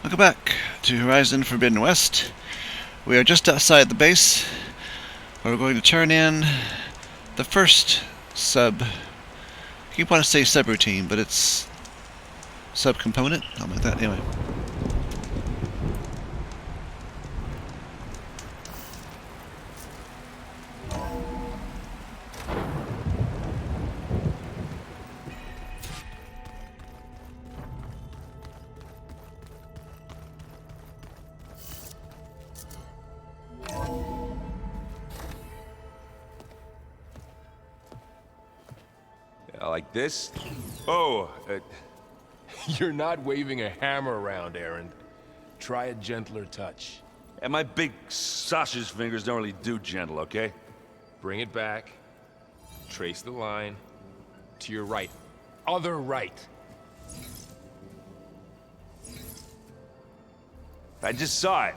Welcome back to Horizon Forbidden West. We are just outside the base, where we're going to turn in the first sub. I keep wanting to say subroutine, but it's subcomponent, something like that. Anyway. Like this? Oh, You're not waving a hammer around, Aaron. Try a gentler touch. and my big sausage fingers don't really do gentle, okay? Bring it back. Trace the line. To your right. Other right. I just saw it.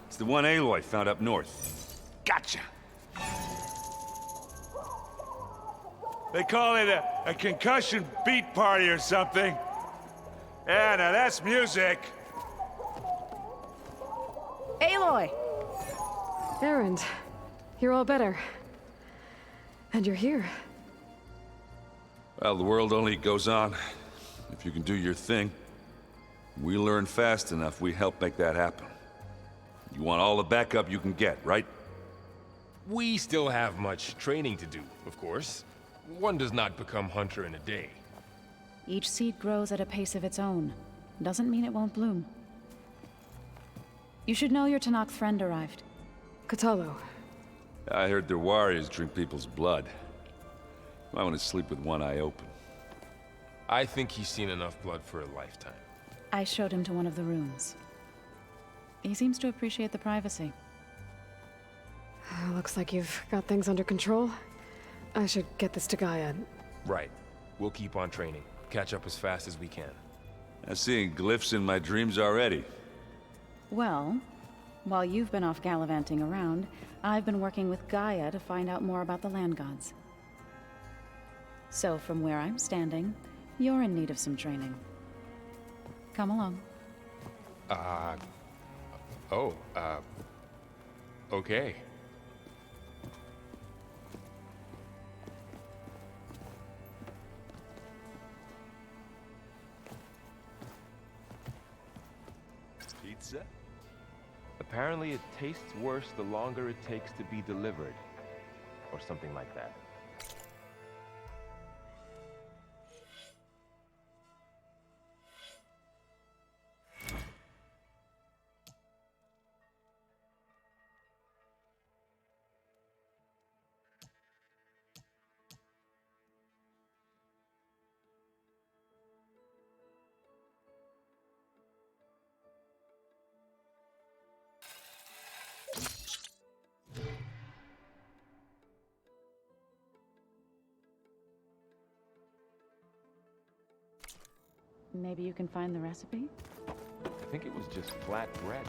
It's the one Aloy found up north. Gotcha! They call it a concussion beat party or something. Yeah, now that's music. Aloy! Erend, you're all better. And you're here. Well, the world only goes on if you can do your thing. We learn fast enough, we help make that happen. You want all the backup you can get, right? We still have much training to do, of course. One does not become hunter in a day. Each seed grows at a pace of its own. Doesn't mean it won't bloom. You should know your Tanakh friend arrived. Katalo. I heard their warriors drink people's blood. I want to sleep with one eye open. I think he's seen enough blood for a lifetime. I showed him to one of the rooms. He seems to appreciate the privacy. Looks like you've got things under control. I should get this to Gaia. Right. We'll keep on training. Catch up as fast as we can. I'm seeing glyphs in my dreams already. Well, while you've been off gallivanting around, I've been working with Gaia to find out more about the land gods. So from where I'm standing, you're in need of some training. Come along. Okay. Pizza? Apparently it tastes worse the longer it takes to be delivered. Or something like that. Maybe you can find the recipe? I think it was just flat bread.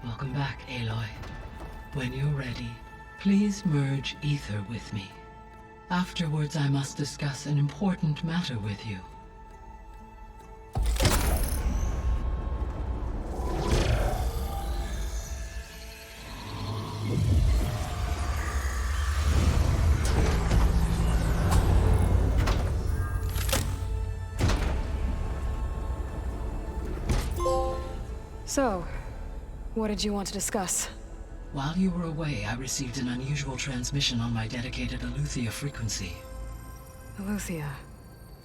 Welcome back, Aloy. When you're ready, please merge Aether with me. Afterwards, I must discuss an important matter with you. So, what did you want to discuss? While you were away, I received an unusual transmission on my dedicated Aletheia frequency. Aletheia.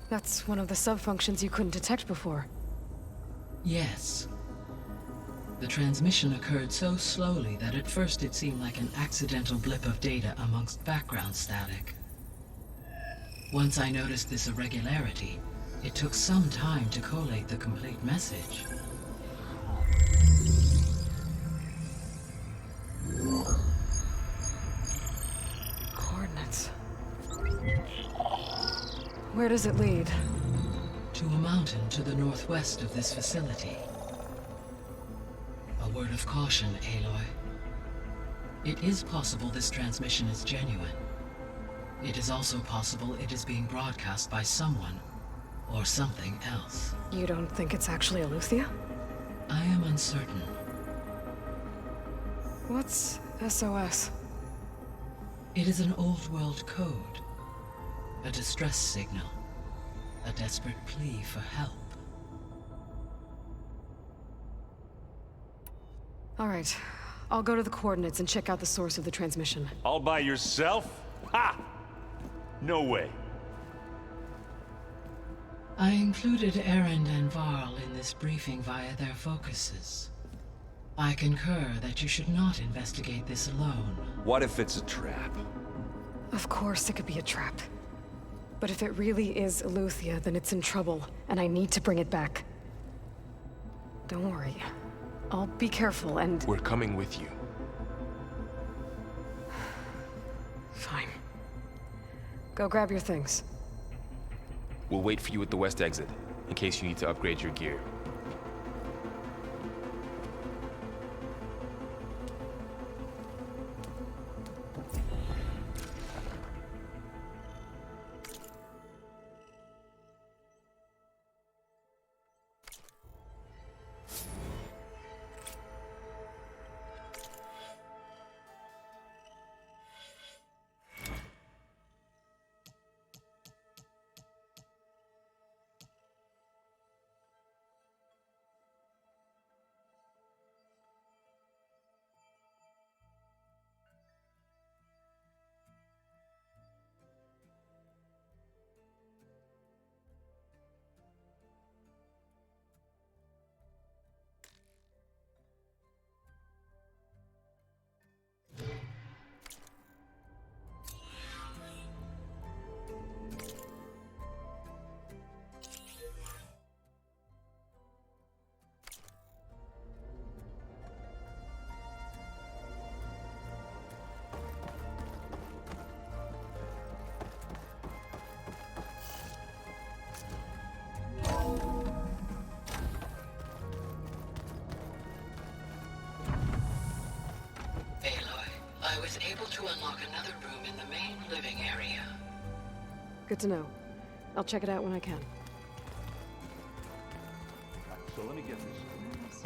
That's one of the sub-functions you couldn't detect before. Yes. The transmission occurred so slowly that at first it seemed like an accidental blip of data amongst background static. Once I noticed this irregularity, it took some time to collate the complete message. Coordinates. Where does it lead? To a mountain to the northwest of this facility. word of caution, Aloy. It is possible this transmission is genuine. It is also possible it is being broadcast by someone or something else. You don't think it's actually Aletheia? I am uncertain. What's SOS? It is an old-world code. A distress signal. A desperate plea for help. All right. I'll go to the coordinates and check out the source of the transmission. All by yourself? Ha! No way. I included Erend and Varl in this briefing via their focuses. I concur that you should not investigate this alone. What if it's a trap? Of course it could be a trap. But if it really is Aletheia, then it's in trouble, and I need to bring it back. Don't worry. I'll be careful and... We're coming with you. Fine. Go grab your things. We'll wait for you at the west exit, in case you need to upgrade your gear. I was able to unlock another room in the main living area. Good to know. I'll check it out when I can. So let me get this.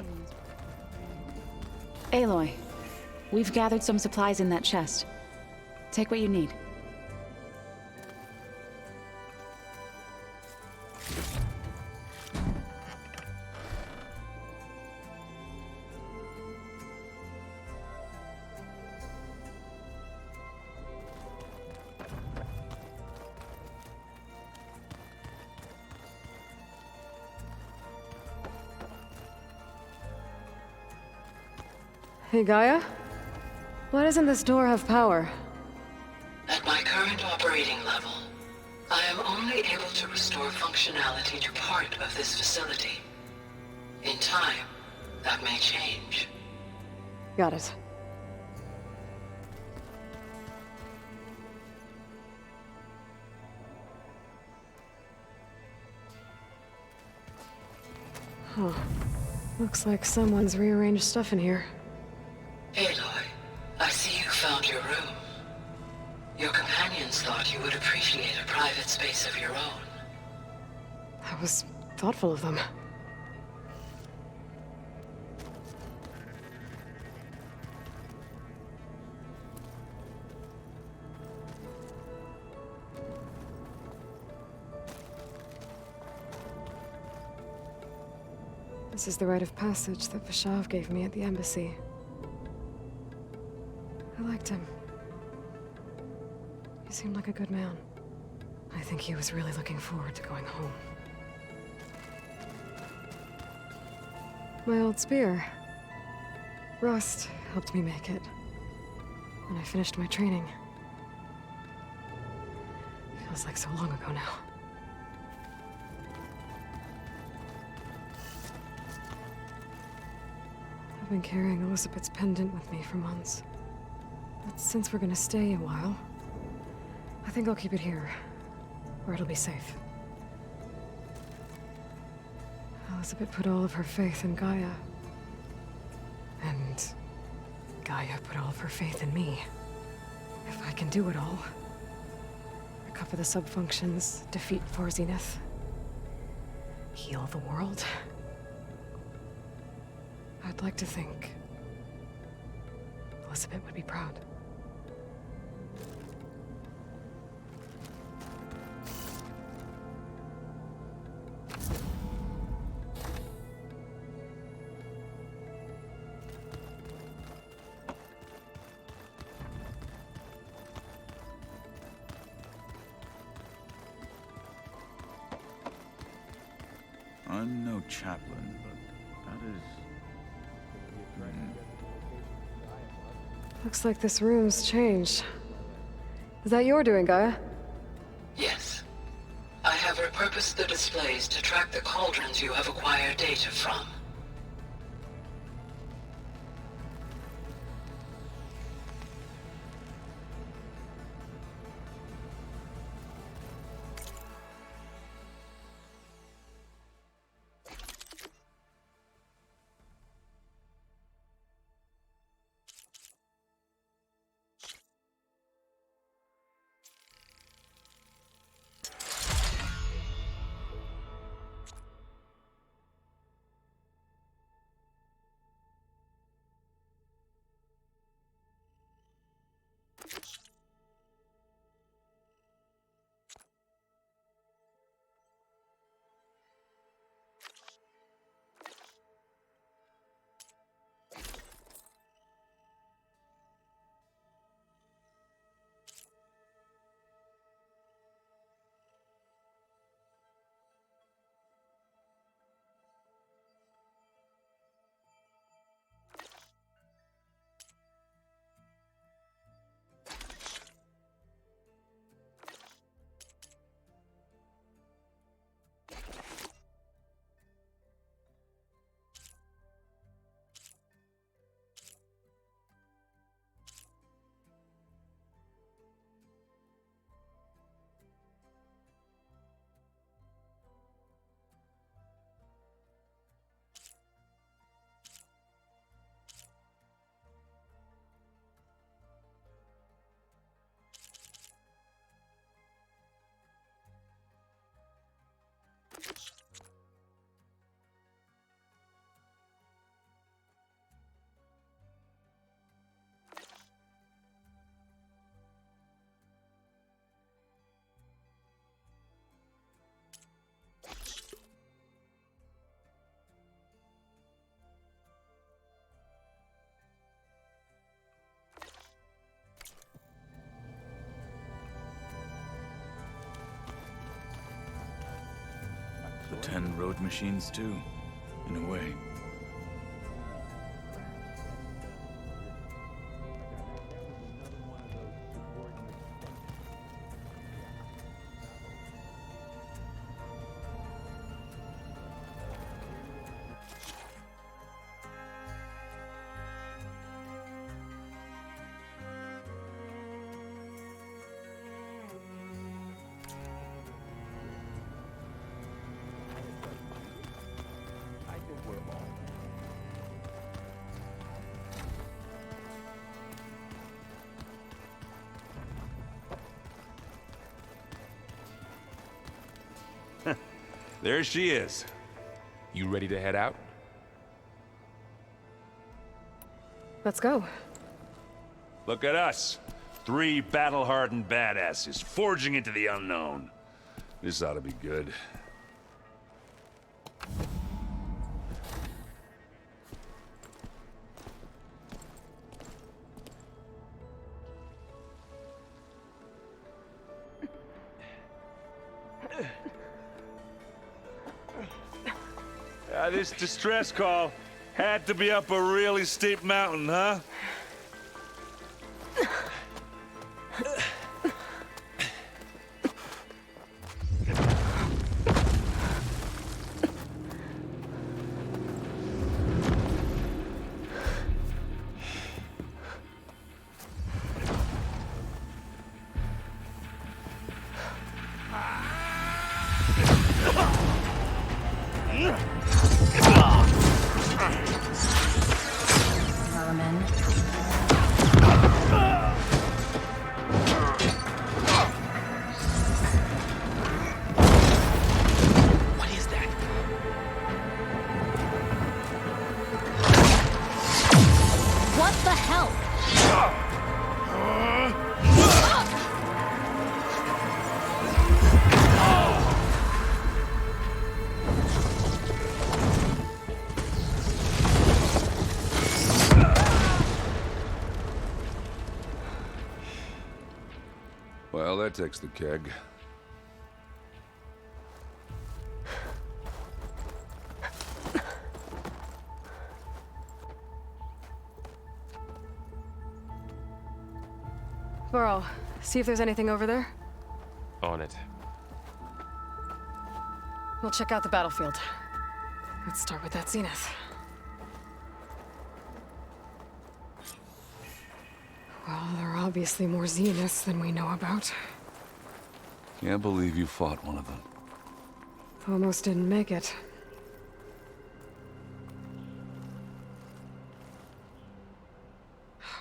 Aloy, we've gathered some supplies in that chest. Take what you need. Hey, Gaia? Why doesn't this door have power? At my current operating level, I am only able to restore functionality to part of this facility. In time, that may change. Got it. Huh. Looks like someone's rearranged stuff in here. Aloy, I see you found your room. Your companions thought you would appreciate a private space of your own. That was thoughtful of them. This is the rite of passage that Vashav gave me at the embassy. I liked him. He seemed like a good man. I think he was really looking forward to going home. My old spear. Rust helped me make it. When I finished my training. Feels like so long ago now. I've been carrying Elizabeth's pendant with me for months. But since we're gonna stay a while, I think I'll keep it here, where it'll be safe. Elizabeth put all of her faith in Gaia. And Gaia put all of her faith in me. If I can do it all, recover the subfunctions, defeat Zenith, heal the world, I'd like to think Elizabeth would be proud. I'm no chaplain, but that is... Looks like this room's changed. Is that your doing, Gaia? Yes. I have repurposed the displays to track the cauldrons you have acquired data from. The 10 road machines too, in a way. There she is. You ready to head out? Let's go. Look at us. 3 battle-hardened badasses forging into the unknown. This ought to be good. This distress call had to be up a really steep mountain, huh? Element. What the hell? Well, that takes the keg. Burrow, see if there's anything over there. On it. We'll check out the battlefield. Let's start with that zenith. Well, there are obviously more zeniths than we know about. Can't believe you fought one of them. Almost didn't make it.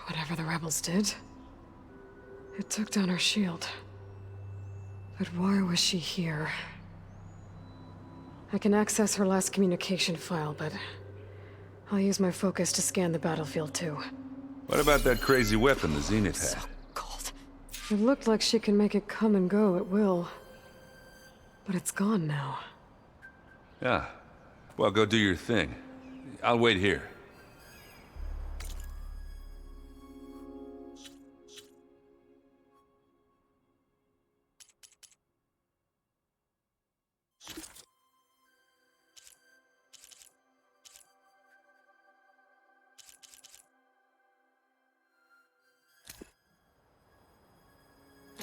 Whatever the rebels did, it took down her shield. But why was she here? I can access her last communication file, but I'll use my focus to scan the battlefield too. What about that crazy weapon the Zenith had? So cold. It looked like she can make it come and go at will. But it's gone now. Yeah. Well, go do your thing. I'll wait here.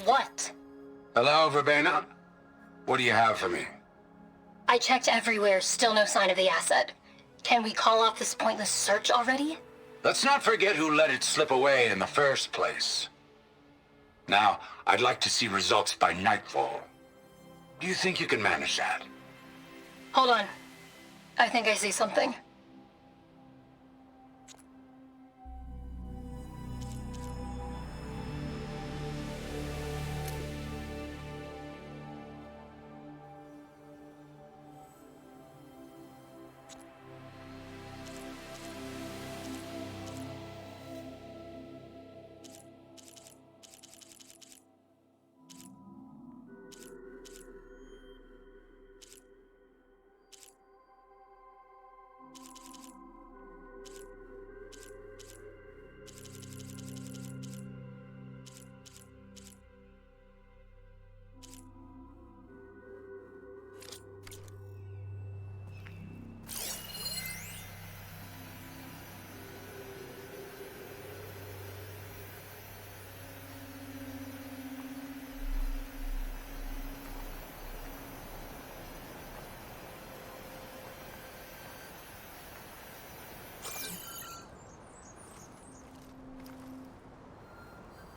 What? Hello, Verbena? What do you have for me? I checked everywhere, still no sign of the asset. Can we call off this pointless search already? Let's not forget who let it slip away in the first place. Now, I'd like to see results by nightfall. Do you think you can manage that? Hold on. I think I see something.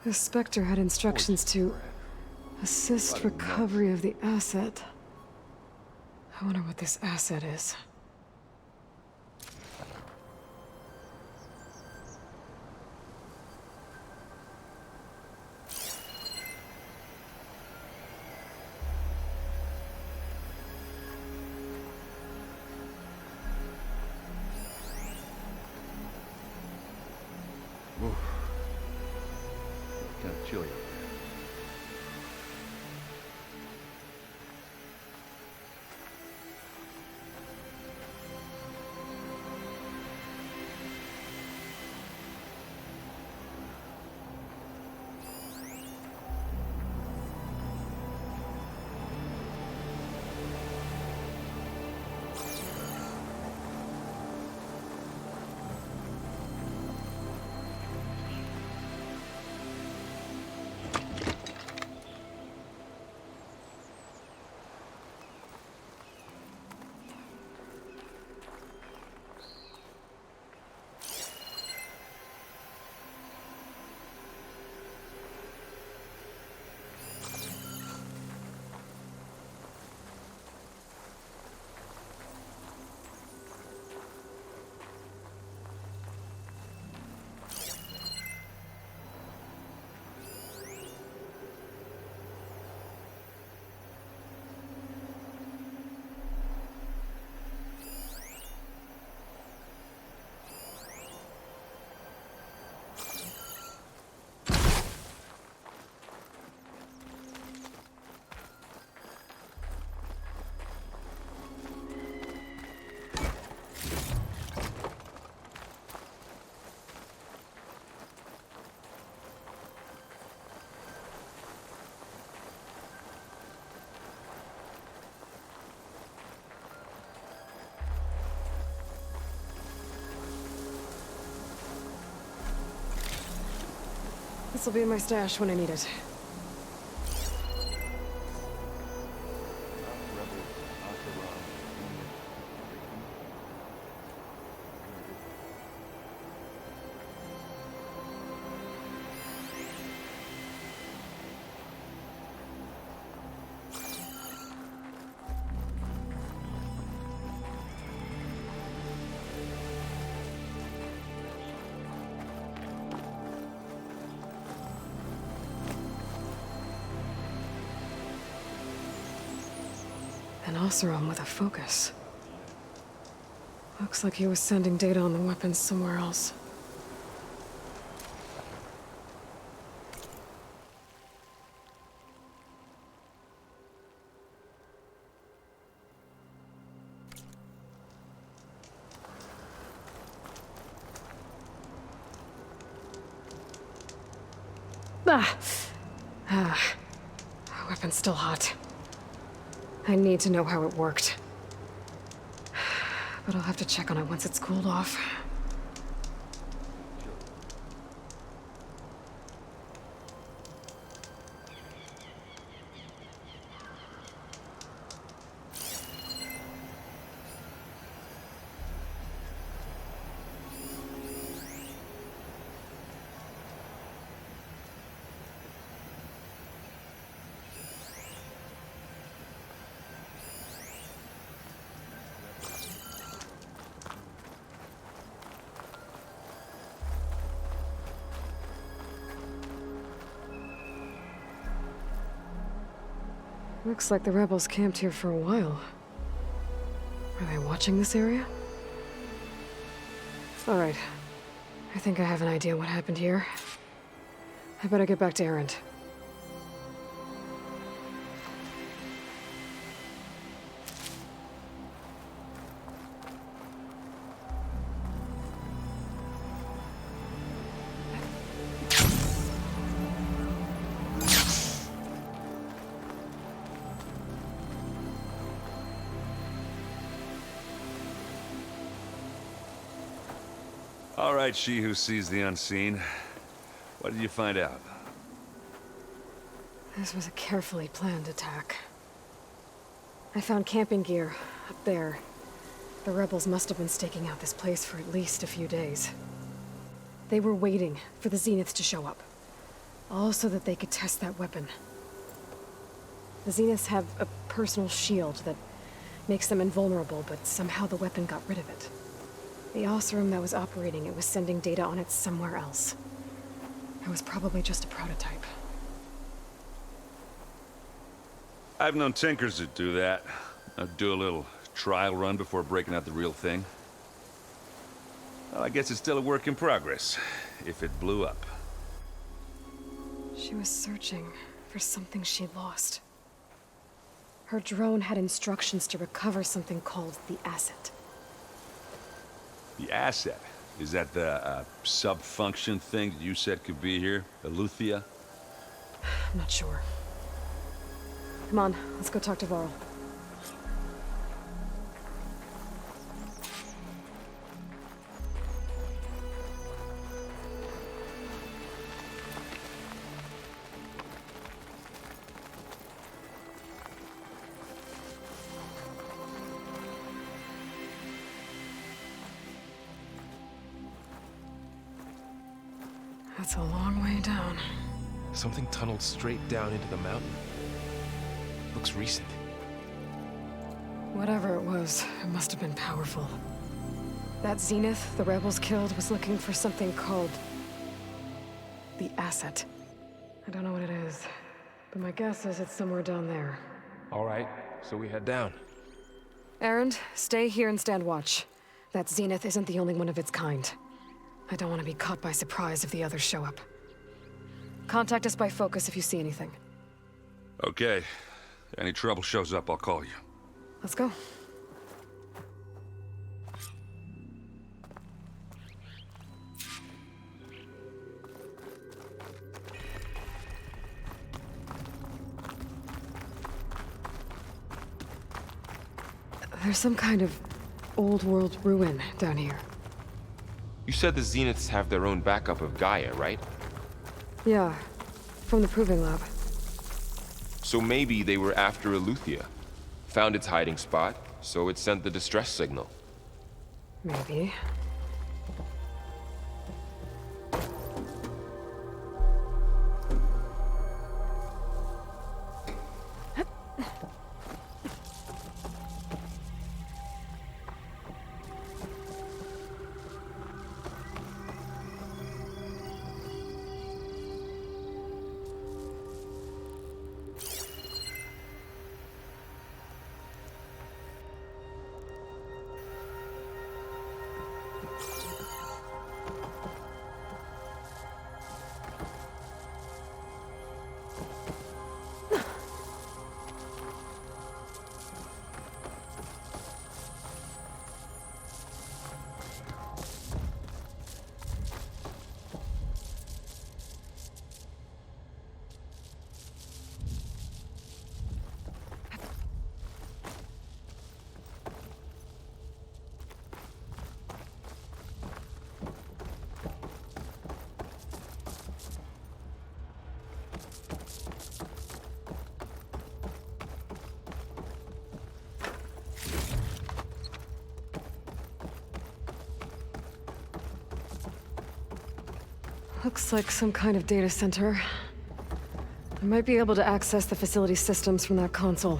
The Spectre had instructions to assist recovery of the asset. I wonder what this asset is. Kind of chilly. This'll be in my stash when I need it. An Oseram with a focus. Looks like he was sending data on the weapons somewhere else. Weapon's still hot. I need to know how it worked. But I'll have to check on it once it's cooled off. Looks like the rebels camped here for a while. Are they watching this area? All right. I think I have an idea what happened here. I better get back to Erend. All right, she who sees the unseen. What did you find out? This was a carefully planned attack. I found camping gear up there. The rebels must have been staking out this place for at least a few days. They were waiting for the Zeniths to show up. All so that they could test that weapon. The Zeniths have a personal shield that makes them invulnerable, but somehow the weapon got rid of it. The Oseram that was operating it was sending data on it somewhere else. It was probably just a prototype. I've known tinkers that do that. I'd do a little trial run before breaking out the real thing. Well, I guess it's still a work in progress, if it blew up. She was searching for something she'd lost. Her drone had instructions to recover something called the asset. The asset? Is that the sub-function thing that you said could be here? Aloy? I'm not sure. Come on, let's go talk to Varl. That's a long way down. Something tunneled straight down into the mountain. Looks recent. Whatever it was, it must have been powerful. That Zenith the rebels killed was looking for something called the asset. I don't know what it is, but my guess is it's somewhere down there. All right, so we head down. Erend, stay here and stand watch. That Zenith isn't the only one of its kind. I don't want to be caught by surprise if the others show up. Contact us by focus if you see anything. Okay. Any trouble shows up, I'll call you. Let's go. There's some kind of old world ruin down here. You said the Zeniths have their own backup of Gaia, right? Yeah, from the proving lab. So maybe they were after Aletheia. Found its hiding spot, so it sent the distress signal. Maybe. Looks like some kind of data center. I might be able to access the facility systems from that console.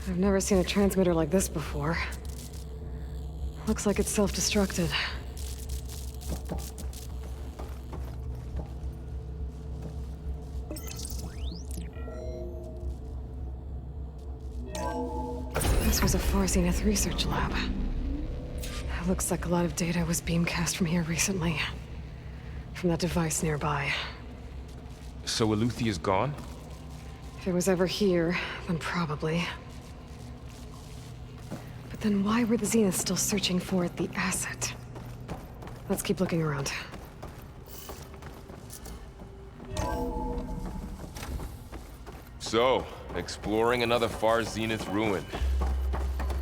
I've never seen a transmitter like this before. Looks like it's self-destructed. This was a Far Zenith research lab. It looks like a lot of data was beamcast from here recently. From that device nearby. So Aletheia's gone? If it was ever here, then probably. But then why were the Zeniths still searching for the asset? Let's keep looking around. So, exploring another Far Zenith ruin.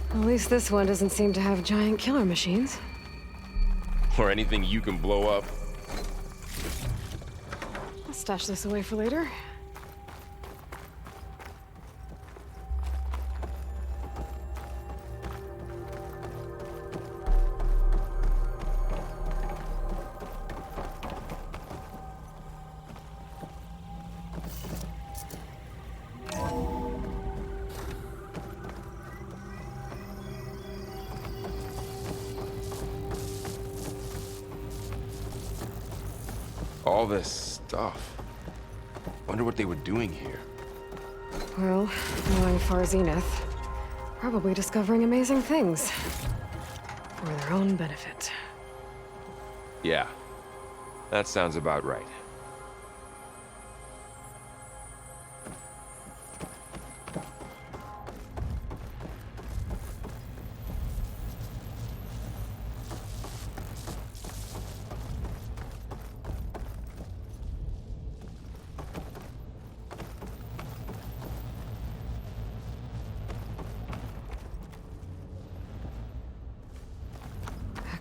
At least this one doesn't seem to have giant killer machines. Or anything you can blow up. I'll stash this away for later. All this stuff. Wonder what they were doing here. Well, knowing Far Zenith, probably discovering amazing things. For their own benefit. Yeah, that sounds about right.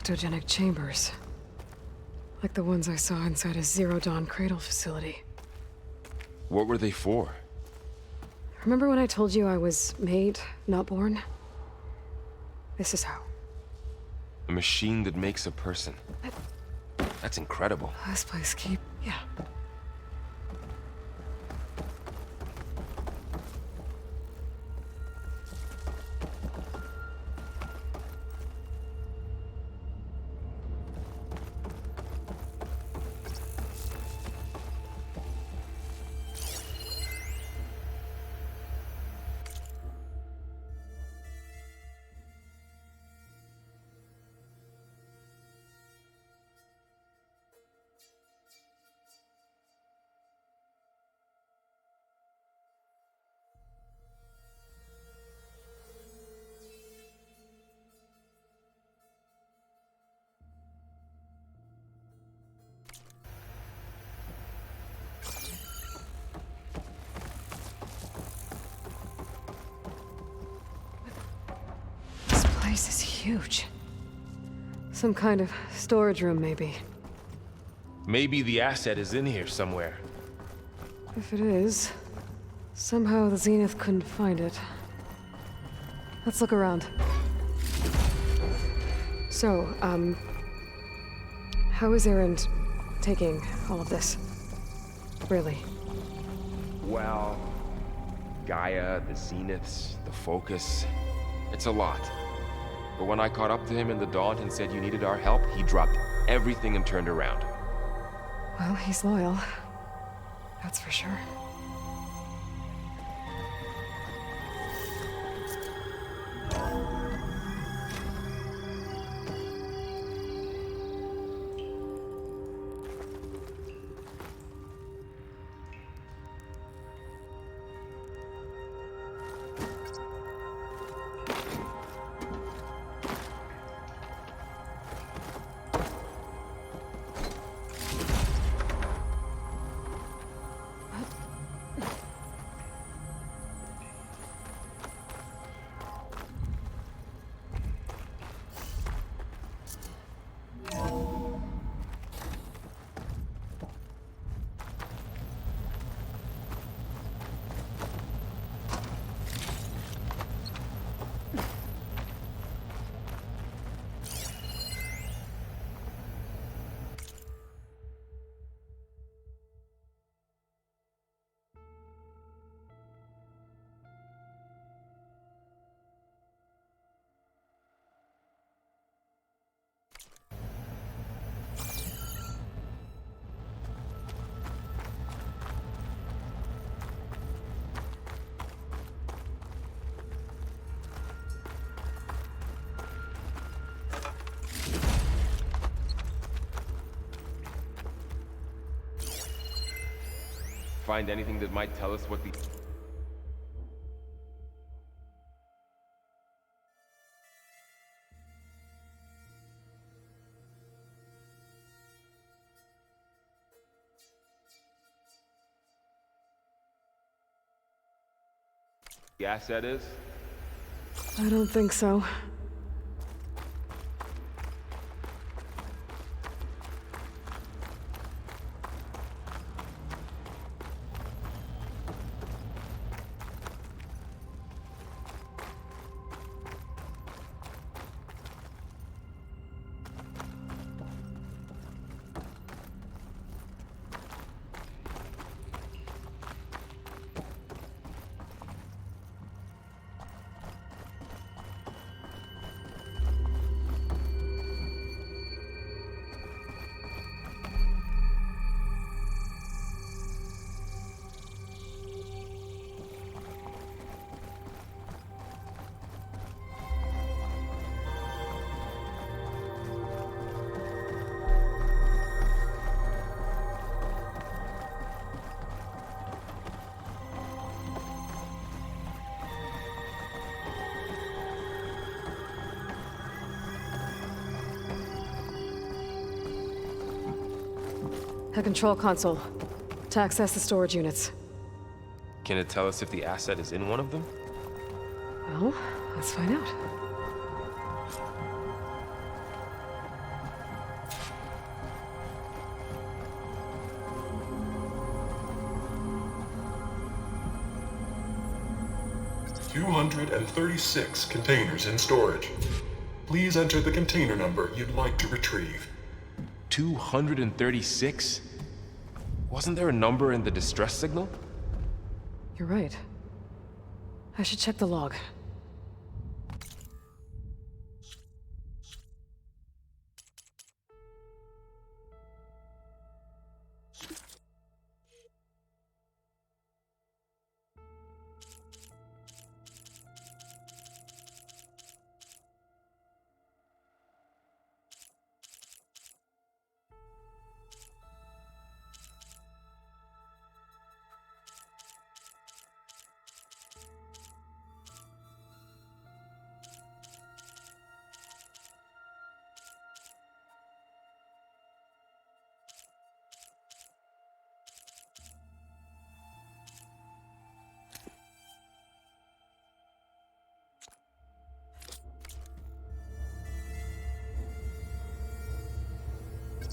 Ectogenic chambers. Like the ones I saw inside a Zero Dawn cradle facility. What were they for? Remember when I told you I was made, not born? This is how. A machine that makes a person. That's incredible. This place yeah. place is huge. Some kind of storage room, maybe. Maybe the asset is in here somewhere. If it is, somehow the Zenith couldn't find it. Let's look around. So, how is Erend taking all of this? Really? Well, Gaia, the Zeniths, the Focus. It's a lot. But when I caught up to him in the Daunt and said you needed our help, he dropped everything and turned around. Well, he's loyal. That's for sure. Find anything that might tell us what the asset is? I don't think so. A control console to access the storage units. Can it tell us if the asset is in one of them? Well, let's find out. "236 containers in storage. Please enter the container number you'd like to retrieve." 236? Wasn't there a number in the distress signal? You're right. I should check the log.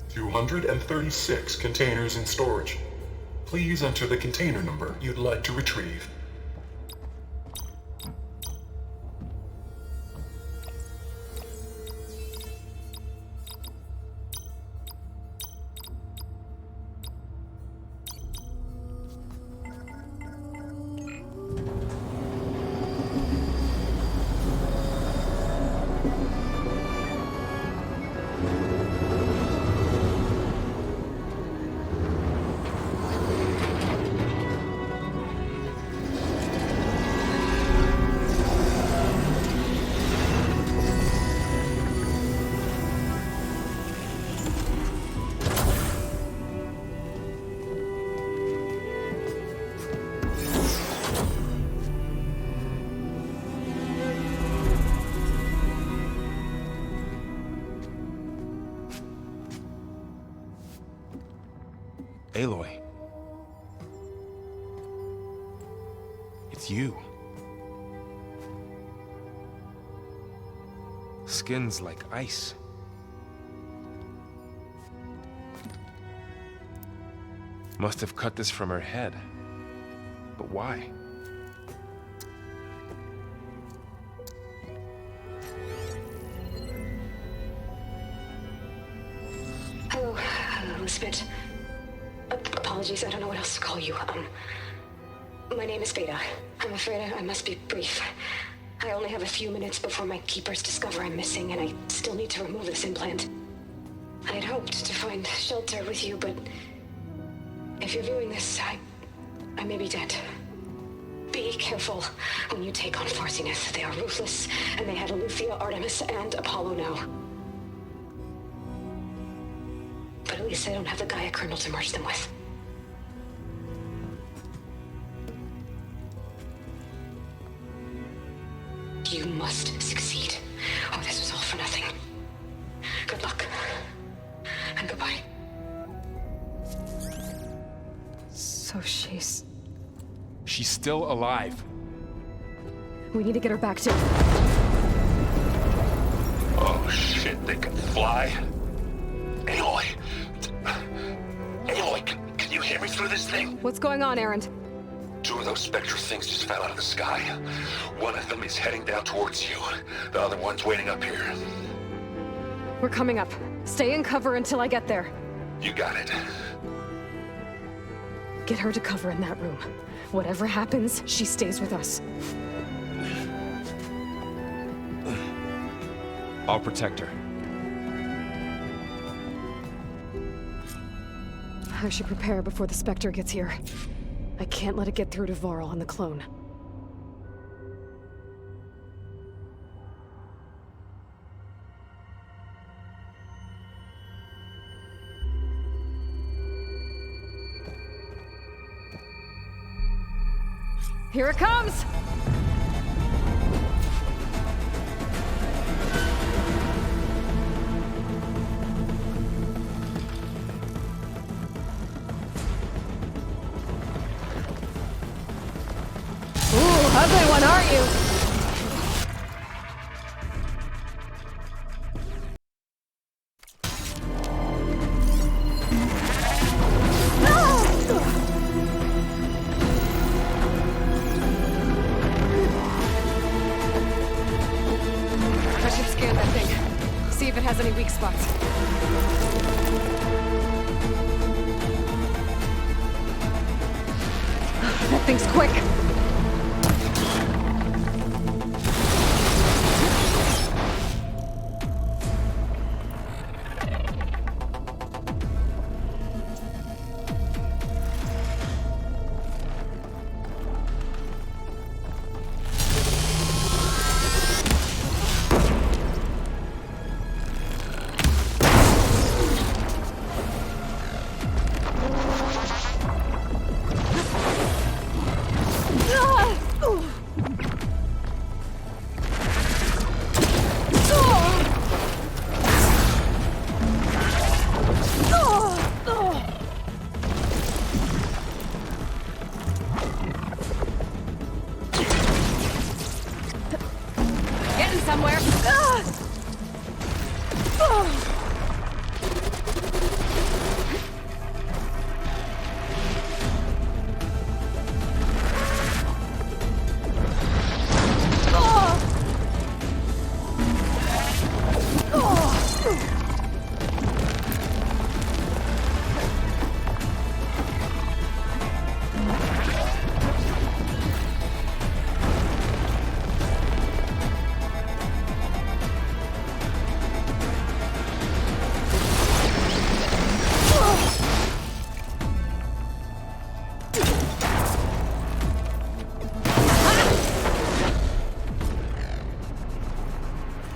236 containers in storage. Please enter the container number you'd like to retrieve. Aloy. It's you. Skin's like ice. Must have cut this from her head. But why? Hello, Spit. Apologies, I don't know what else to call you. My name is Beta. I'm afraid I must be brief. I only have a few minutes before my keepers discover I'm missing, and I still need to remove this implant. I had hoped to find shelter with you, but if you're viewing this, I may be dead. Be careful when you take on Far Zenith. They are ruthless, and they have Aletheia, Artemis, and Apollo now. But at least I don't have the Gaia kernel to merge them with. You must succeed, or this was all for nothing. Good luck. And goodbye. So she's still alive. We need to get her back to... Oh shit, they can fly? Aloy! Aloy, can you hear me through this thing? What's going on, Erend? Two of those spectral things just fell out of the sky. One of them is heading down towards you. The other one's waiting up here. We're coming up. Stay in cover until I get there. You got it. Get her to cover in that room. Whatever happens, she stays with us. I'll protect her. I should prepare before the Spectre gets here. I can't let it get through to Varl and the clone. Here it comes! Ugly one, aren't you? I should scan that thing. See if it has any weak spots. That thing's quick.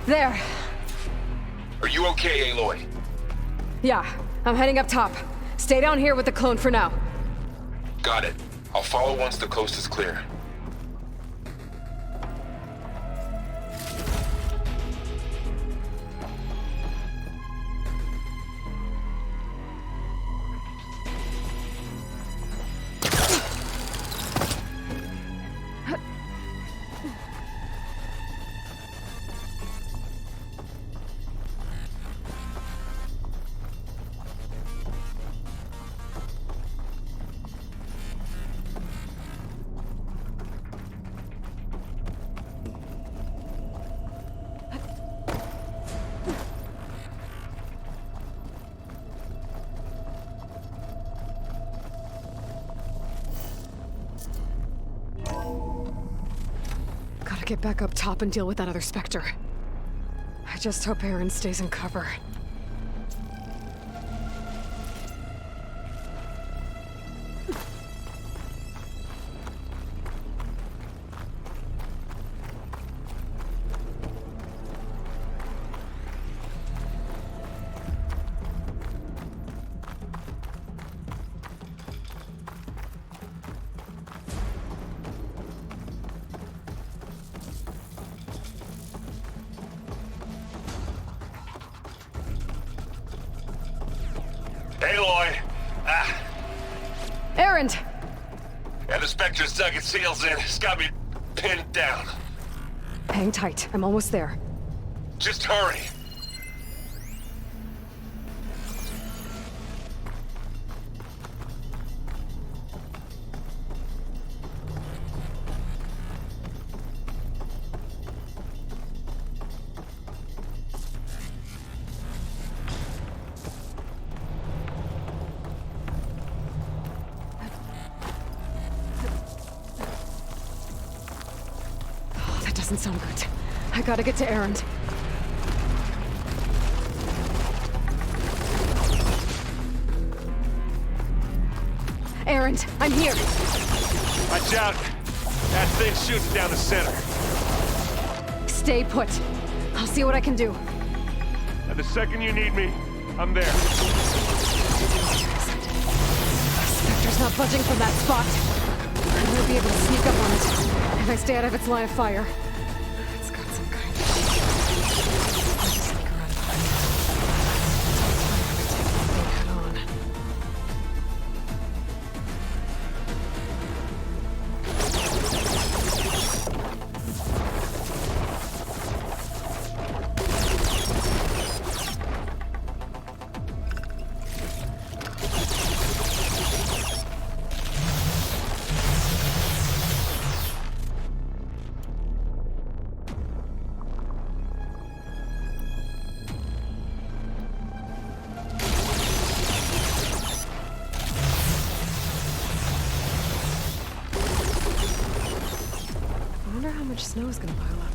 There. Are you okay, Aloy? Yeah, I'm heading up top. Stay down here with the clone for now. Got it. I'll follow once the coast is clear. Gotta get back up top and deal with that other Spectre. I just hope Aaron stays in cover. Aloy! Aaron! Yeah, the Spectre's dug its heels in. It's got me pinned down. Hang tight. I'm almost there. Just hurry. That doesn't sound good. I gotta get to Aaron. Aaron, I'm here. Watch out. That thing shoots down the center. Stay put. I'll see what I can do. And the second you need me, I'm there. Spectre's not budging from that spot. I might be able to sneak up on it if I stay out of its line of fire. It's got some kind of... I'll just sneak around behind it. Head on. I wonder how much snow is gonna pile up.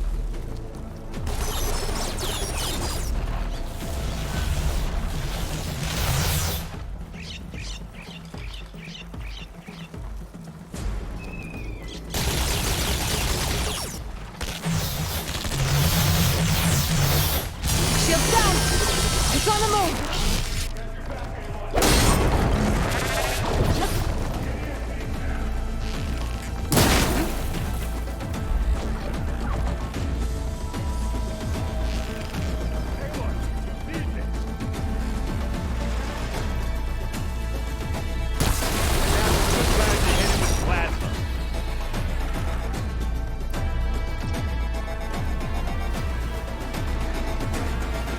Shields down! It's on the move!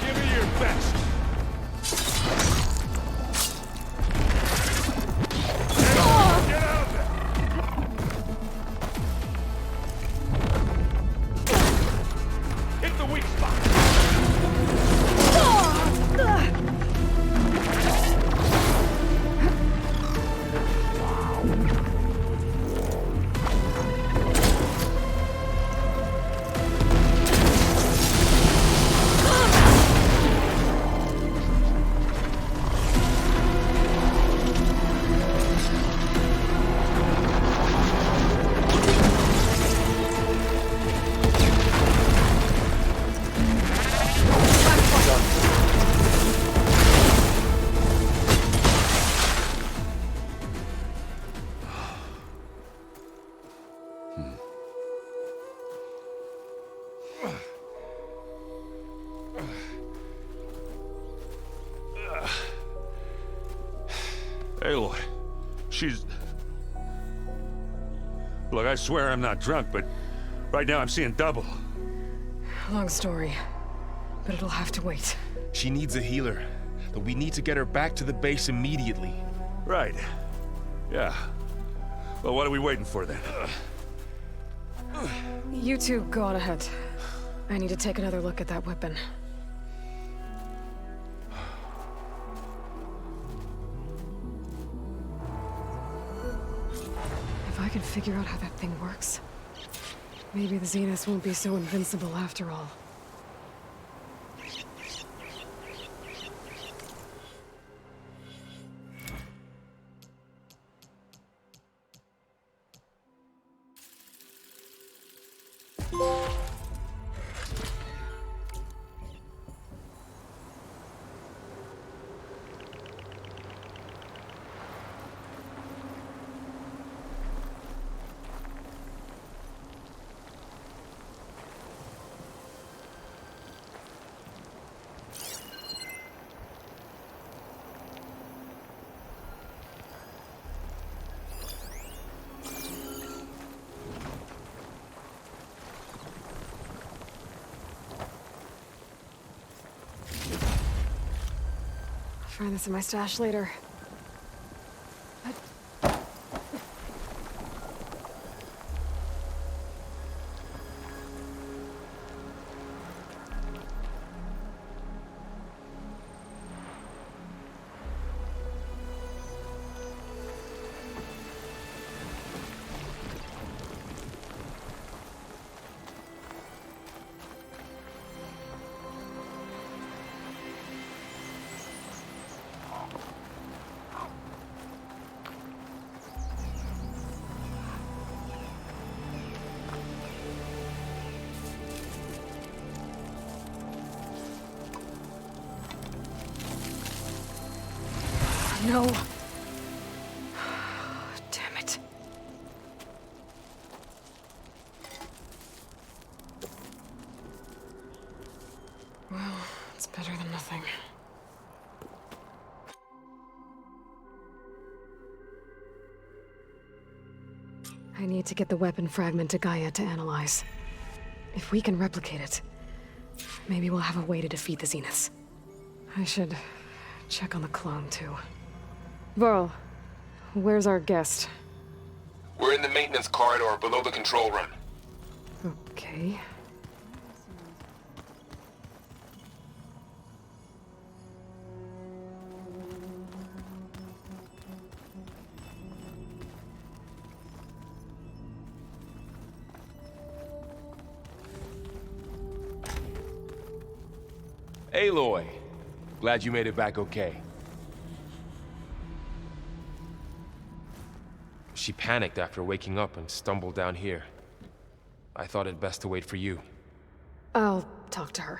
Give me your best. Get out of there. Hit the weak spot. Aloy, she's... Look, I swear I'm not drunk, but right now I'm seeing double. Long story, but it'll have to wait. She needs a healer, but we need to get her back to the base immediately. Right. Yeah. Well, what are we waiting for then? You two go on ahead. I need to take another look at that weapon. If I can figure out how that thing works, maybe the Zeniths won't be so invincible after all. Find this in my stash later. No. Damn it. Well, it's better than nothing. I need to get the weapon fragment to Gaia to analyze. If we can replicate it, maybe we'll have a way to defeat the Zeniths. I should check on the clone, too. Varl, where's our guest? We're in the maintenance corridor below the control room. Okay. Aloy, glad you made it back okay. She panicked after waking up and stumbled down here. I thought it best to wait for you. I'll talk to her.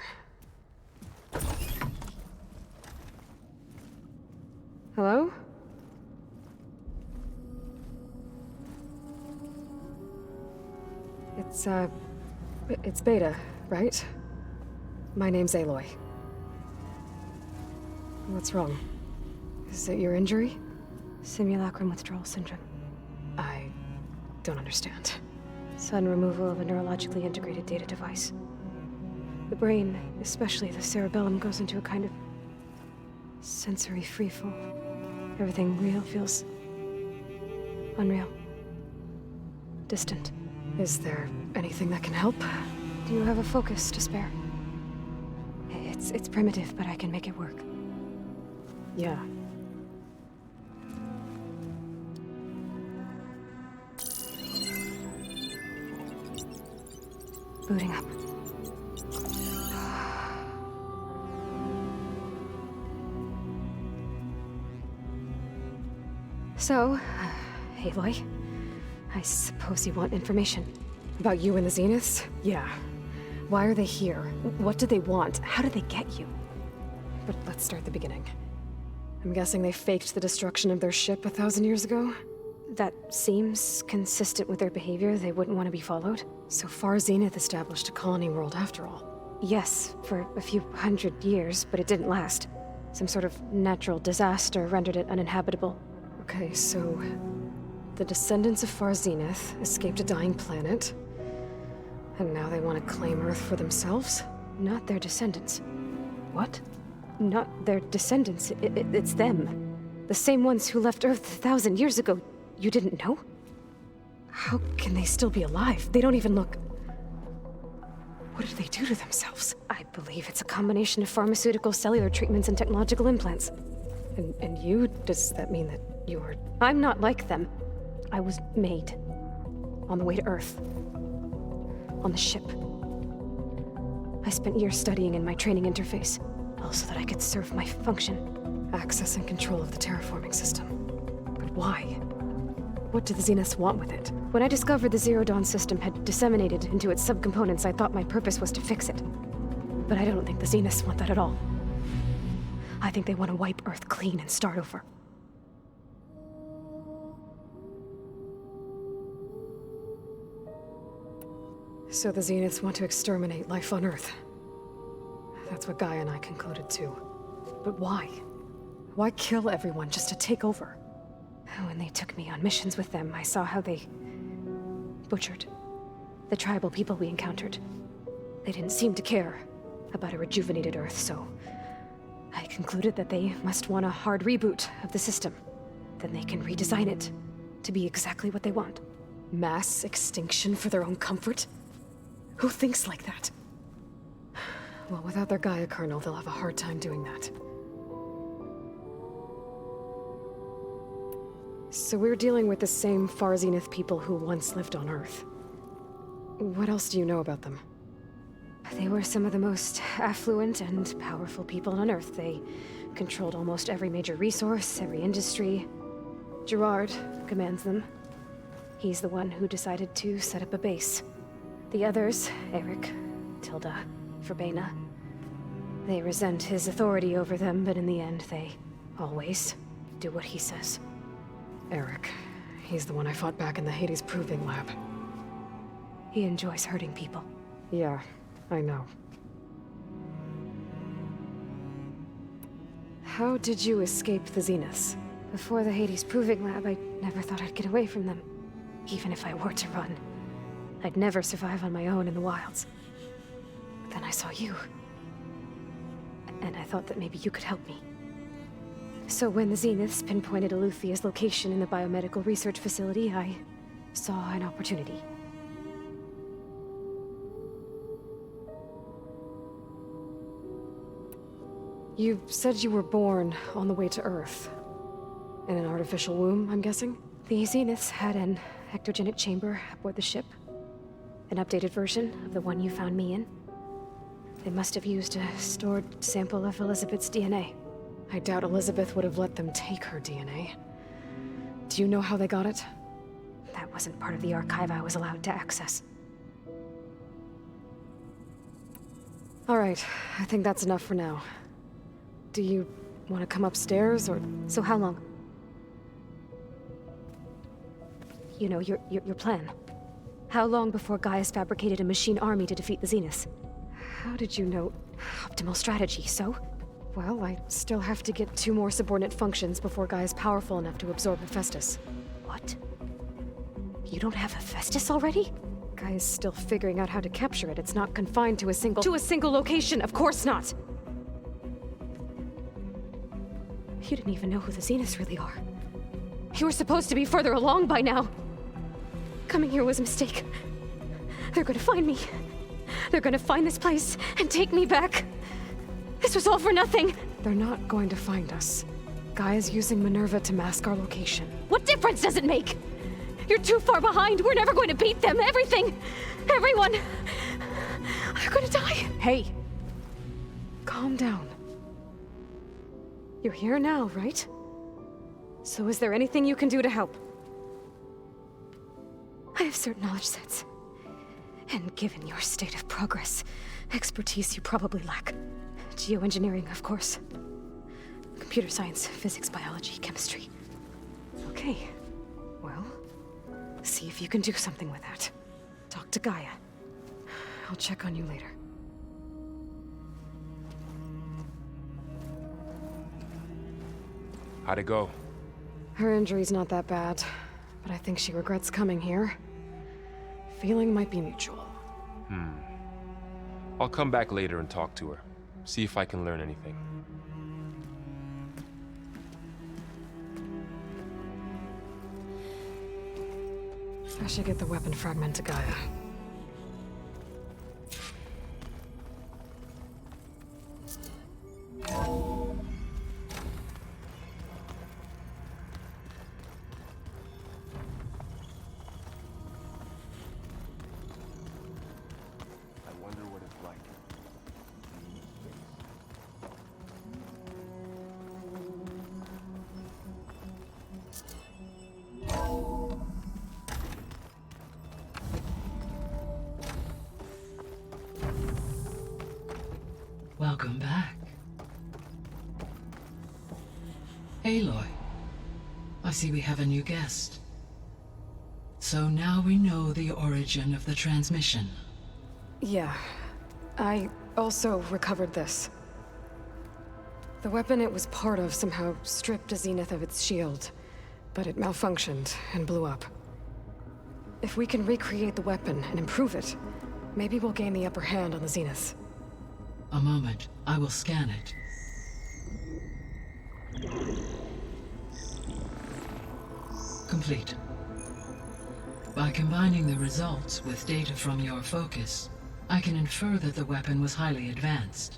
Hello? It's Beta, right? My name's Aloy. What's wrong? Is it your injury? Simulacrum withdrawal syndrome. I don't understand. Sudden removal of a neurologically integrated data device. The brain, especially the cerebellum, goes into a kind of sensory freefall. Everything real feels unreal. Distant. Is there anything that can help? Do you have a focus to spare? It's primitive, but I can make it work. Yeah. Booting up. So, Aloy, I suppose you want information. About you and the Zeniths? Yeah. Why are they here? What do they want? How did they get you? But let's start the beginning. I'm guessing they faked the destruction of their ship 1,000 years ago? That seems consistent with their behavior. They wouldn't want to be followed. So far, Zenith established a colony world after all. Yes, for a few hundred years, but it didn't last. Some sort of natural disaster rendered it uninhabitable. Okay, so the descendants of Far Zenith escaped a dying planet, and now they want to claim Earth for themselves? Not their descendants. What? Not their descendants. It's them. The same ones who left Earth 1,000 years ago. You didn't know? How can they still be alive? They don't even look... What did they do to themselves? I believe it's a combination of pharmaceutical, cellular treatments, and technological implants. And you? Does that mean that you're... I'm not like them. I was made. On the way to Earth. On the ship. I spent years studying in my training interface, all so that I could serve my function. Access and control of the terraforming system. But why? What do the Zeniths want with it? When I discovered the Zero Dawn system had disseminated into its subcomponents, I thought my purpose was to fix it. But I don't think the Zeniths want that at all. I think they want to wipe Earth clean and start over. So the Zeniths want to exterminate life on Earth. That's what Gaia and I concluded too. But why? Why kill everyone just to take over? When they took me on missions with them, I saw how they butchered the tribal people we encountered. They didn't seem to care about a rejuvenated Earth, so I concluded that they must want a hard reboot of the system. Then they can redesign it to be exactly what they want. Mass extinction for their own comfort? Who thinks like that? Well, without their Gaia kernel, they'll have a hard time doing that. So we're dealing with the same Far Zenith people who once lived on Earth. What else do you know about them? They were some of the most affluent and powerful people on Earth. They controlled almost every major resource, every industry. Gerard commands them. He's the one who decided to set up a base. The others, Eric, Tilda, Verbena, they resent his authority over them, but in the end, they always do what he says. Eric, he's the one I fought back in the Hades Proving Lab. He enjoys hurting people. Yeah, I know. How did you escape the Zeniths? Before the Hades Proving Lab, I never thought I'd get away from them. Even if I were to run, I'd never survive on my own in the wilds. But then I saw you. And I thought that maybe you could help me. So when the Zeniths pinpointed Aluthia's location in the biomedical research facility, I saw an opportunity. You said you were born on the way to Earth. In an artificial womb, I'm guessing? The Zeniths had an ectogenic chamber aboard the ship. An updated version of the one you found me in. They must have used a stored sample of Elizabeth's DNA. I doubt Elizabeth would have let them take her DNA. Do you know how they got it? That wasn't part of the archive I was allowed to access. All right, I think that's enough for now. Do you want to come upstairs, or... So how long? You know, your plan. How long before Gaia's fabricated a machine army to defeat the Zeniths? How did you know? Optimal strategy, so? Well, I still have to get 2 more subordinate functions before Gaia's powerful enough to absorb Hephaestus. What? You don't have Hephaestus already? Gaia's still figuring out how to capture it. It's not confined to a single... To a single location, of course not! You didn't even know who the Zeniths really are. You were supposed to be further along by now. Coming here was a mistake. They're gonna find me. They're gonna find this place and take me back. This was all for nothing. They're not going to find us. Gaia's using Minerva to mask our location. What difference does it make? You're too far behind. We're never going to beat them. Everything. Everyone. They're gonna die. Hey. Calm down. You're here now, right? So is there anything you can do to help? I have certain knowledge sets. And given your state of progress, expertise you probably lack. Geoengineering, of course. Computer science, physics, biology, chemistry. Okay. Well, see if you can do something with that. Talk to Gaia. I'll check on you later. How'd it go? Her injury's not that bad, but I think she regrets coming here. Feeling might be mutual. I'll come back later and talk to her. See if I can learn anything. I should get the weapon fragment to Gaia. Welcome back. Aloy, I see we have a new guest. So now we know the origin of the transmission. Yeah. I also recovered this. The weapon it was part of somehow stripped Zenith of its shield, but it malfunctioned and blew up. If we can recreate the weapon and improve it, maybe we'll gain the upper hand on the Zeniths. A moment, I will scan it. Complete. By combining the results with data from your focus, I can infer that the weapon was highly advanced,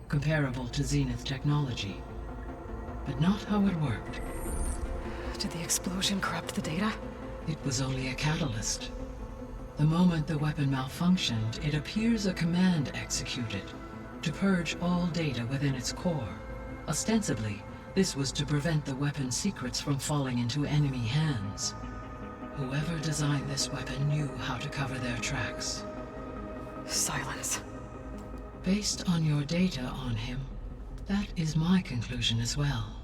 comparable to Zenith technology, but not how it worked. Did the explosion corrupt the data? It was only a catalyst. The moment the weapon malfunctioned, it appears a command executed to purge all data within its core. Ostensibly, this was to prevent the weapon's secrets from falling into enemy hands. Whoever designed this weapon knew how to cover their tracks. Silence. Based on your data on him, that is my conclusion as well.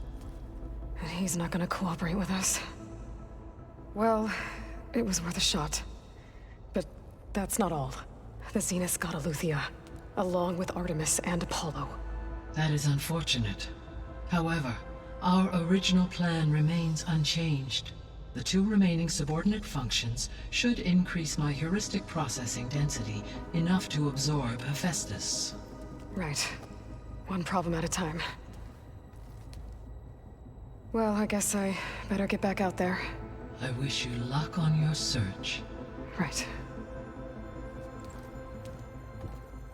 And he's not gonna cooperate with us. Well, it was worth a shot. But that's not all. The Zeniths got Aletheia, along with Artemis and Apollo. That is unfortunate. However, our original plan remains unchanged. The two remaining subordinate functions should increase my heuristic processing density enough to absorb Hephaestus. Right. One problem at a time. Well, I guess I better get back out there. I wish you luck on your search. Right.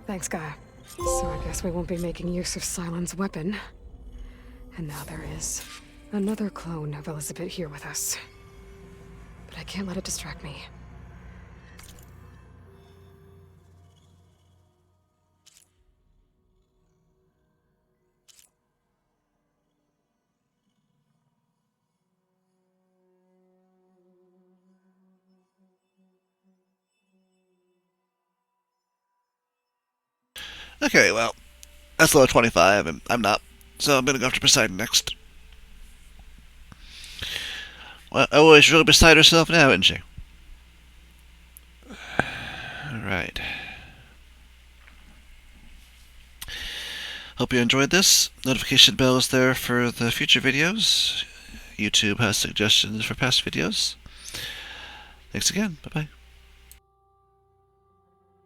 Thanks, Gaia. So I guess we won't be making use of Cylon's weapon. And now there is another clone of Elizabeth here with us. But I can't let it distract me. Okay, well, that's level 25, and I'm not, so I'm gonna go after Poseidon next. Well, Aloy is really beside herself now, isn't she? Alright. Hope you enjoyed this. Notification bell is there for the future videos. YouTube has suggestions for past videos. Thanks again. Bye-bye.